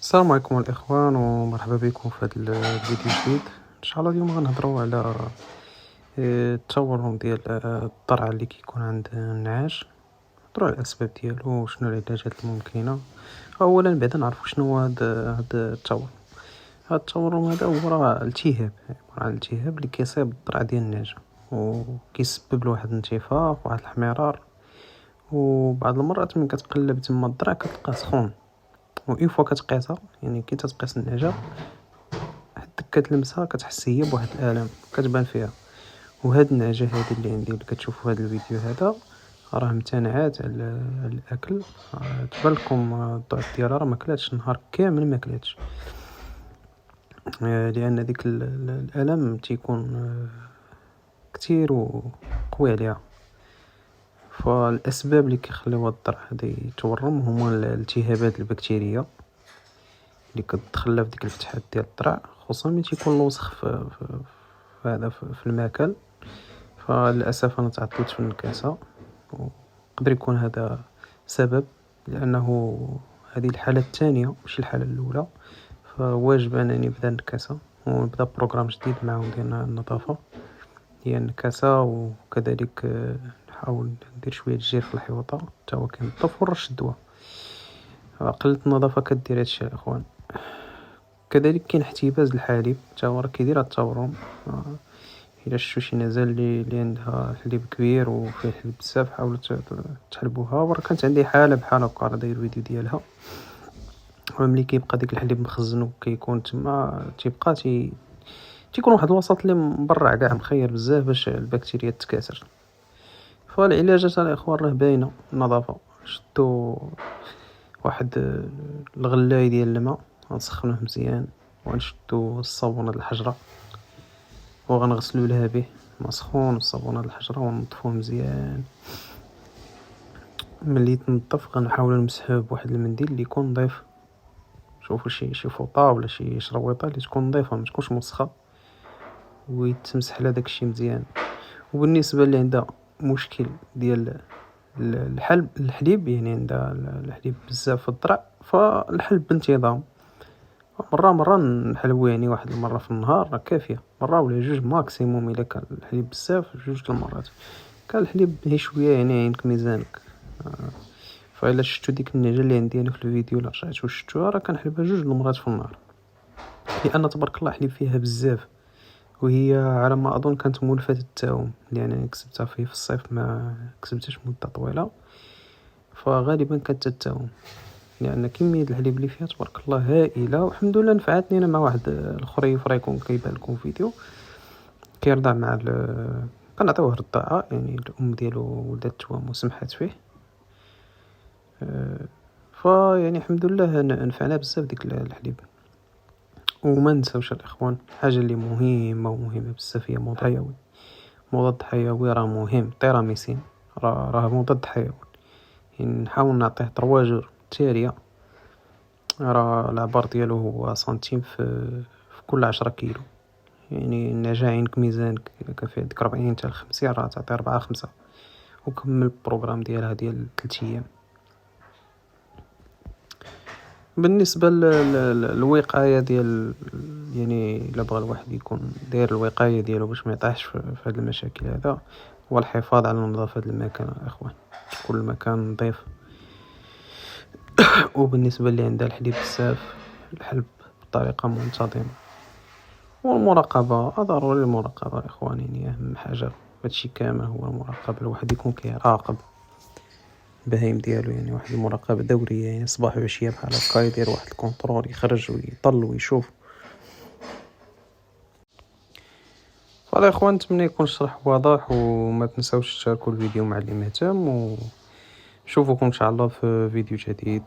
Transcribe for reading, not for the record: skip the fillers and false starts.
السلام عليكم الاخوان ومرحبا بكم في هذا الفيديو الجديد. ان شاء الله اليوم غنهضروا على التورم ديال الضرع اللي كيكون عند النعاش. نهضروا على الاسباب ديالو وشنو العلاجات الممكنه. اولا بعدا نعرفوا شنو هو هذا التورم. هذا التورم هذا هو راه التهاب، عباره عن التهاب اللي كيصيب الضرع ديال النعجه وكيسبب له واحد الانتفاخ واحد الاحمرار، وبعض المرات ملي كتقلب تما الضرع كتلقاه سخون. وإن فوا كتقيسها، يعني كي تتقيس النعجة حدك كتلمسها كتحس هي بواحد الآلام كتبان فيها. وهاد النعجة هادي اللي عندي اللي كتشوفوا هاد الفيديو هذا راه امتنعات على الأكل. تبان لكم الضعف ديالها، راه ماكلاتش نهار كامل ماكلاتش، لأن ديك الألم تيكون كتير وقوي عليها. فالأسباب اللي كيخليو هاد الضرع هذا يتورم هما الالتهابات البكتيرية اللي كتدخل في ديك الفتحات ديال الضرع، خصوصا ملي تيكون الوسخ في هذا في الماكل. فللاسف انا تعطلت في النكاسه، وقدر يكون هذا سبب، لانه هذه الحاله الثانيه ماشي الحاله الاولى. فواجب انني نبدا النكاسه ونبدا بروغرام جديد معهم ديال النظافه هي النكاسه، وكذلك نحاول ندير شويه الجير في الحيوطه حتى هو كينظف ونرش الدواء. قلة النظافه كدير هادشي الاخوان. كذلك كاين احتباس الحليب حتى هو راه كيدير هاد التورم. الا شفتوا شي نزال اللي عندها حليب كبير وفيه حليب بزاف حاولوا تحلبوها. وراه كانت عندي حاله بحال هكا، راه داير فيديو ديالها. وملي كيبقى ديك الحليب مخزن وكيكون تما تيبقى تيكون واحد الوسط اللي مبرع كاع مخير بزاف باش البكتيريا تتكاثر. فالعلاجات الاخوان راه باينه. النظافه، شدوا واحد الغلاي ديال الماء غنسخنوه مزيان، ونشدو الصابونه د الحجره وغنغسلو لها به ماء سخون والصابونه د الحجره ونظفوه مزيان. ملي تنظف غنحاولوا نمسحوه بواحد المنديل اللي يكون نظيف. شوفوا شي فوطه ولا شي شرويطه اللي تكون نظيفه ما تكونش موسخه، ويتمسح على داكشي مزيان. وبالنسبه اللي عندها مشكل ديال الحليب، يعني عندها الحليب بزاف في الضرع، فالحلب بانتظام. مرة نحلبو، يعني واحد المرة في النهار راه كافية، مرة ولا جوج ماكسيموم. إلا كان الحليب بزاف جوج المرات. كان الحليب هي شوية يعني عينك ميزانك. فإلا شفتو ديك النعجة اللي عندي أنا في الفيديو، لا رجعتو شفتوها، راه كنحلبها جوج المرات في النهار، لأن تبارك الله حليب فيها بزاف. وهي على ما أظن كانت مولفة التاوم، يعني أنا كسبتها في الصيف ما كسبتهاش مدة طويلة، فغالبا كانت التاوم، لان كميه الحليب اللي فيها تبارك الله هائله. والحمد لله نفعتني انا مع واحد الخريف راه يكون كيبان لكم فيديو كيرضع مع كنعطيوه الرضاعه، يعني الام ديالو ولدت توام وسمحات فيه. يعني الحمد لله نفعنا بزاف ديك الحليب. وما نساوش الاخوان حاجه اللي مهمه ومهمه بزاف هي مضاد حيوي. مضاد حيوي راه مهم. طيراميسين راه مضاد حيوي، يعني نحاول نعطيه 3 جور تاليه. راه العبار ديالو هو سنتيم في كل 10 كيلو. يعني النعجة عينك ميزانك، إلا كان فيها ديك 40 حتى ل50 راه تعطي 4-5. وكمل البروغرام ديالها ديال 3 أيام. بالنسبة للوقاية ديال، يعني إلا بغى الواحد يكون داير الوقاية ديالو باش ما يطيحش في هاد المشاكل هذا، هو الحفاظ على نظافة المكان الأخوان. كل مكان نظيف. وبالنسبة اللي عندها الحليب بزاف، الحلب بطريقة منتظمة. والمراقبة ضروري. المراقبة يا إخواني يعني أهم حاجة هادشي كامل هو المراقبة. الواحد يكون كيراقب البهايم ديالو، يعني واحد المراقبة دورية، يعني صباح وعشية بحال هكا يدير واحد الكونترول، يخرج ويطل ويشوف. فوالا يا إخوان، نتمنى يكون الشرح واضح، وما تنساوش تشاركوا الفيديو مع اللي مهتم، ونشوفكم إن شاء الله في فيديو جديد.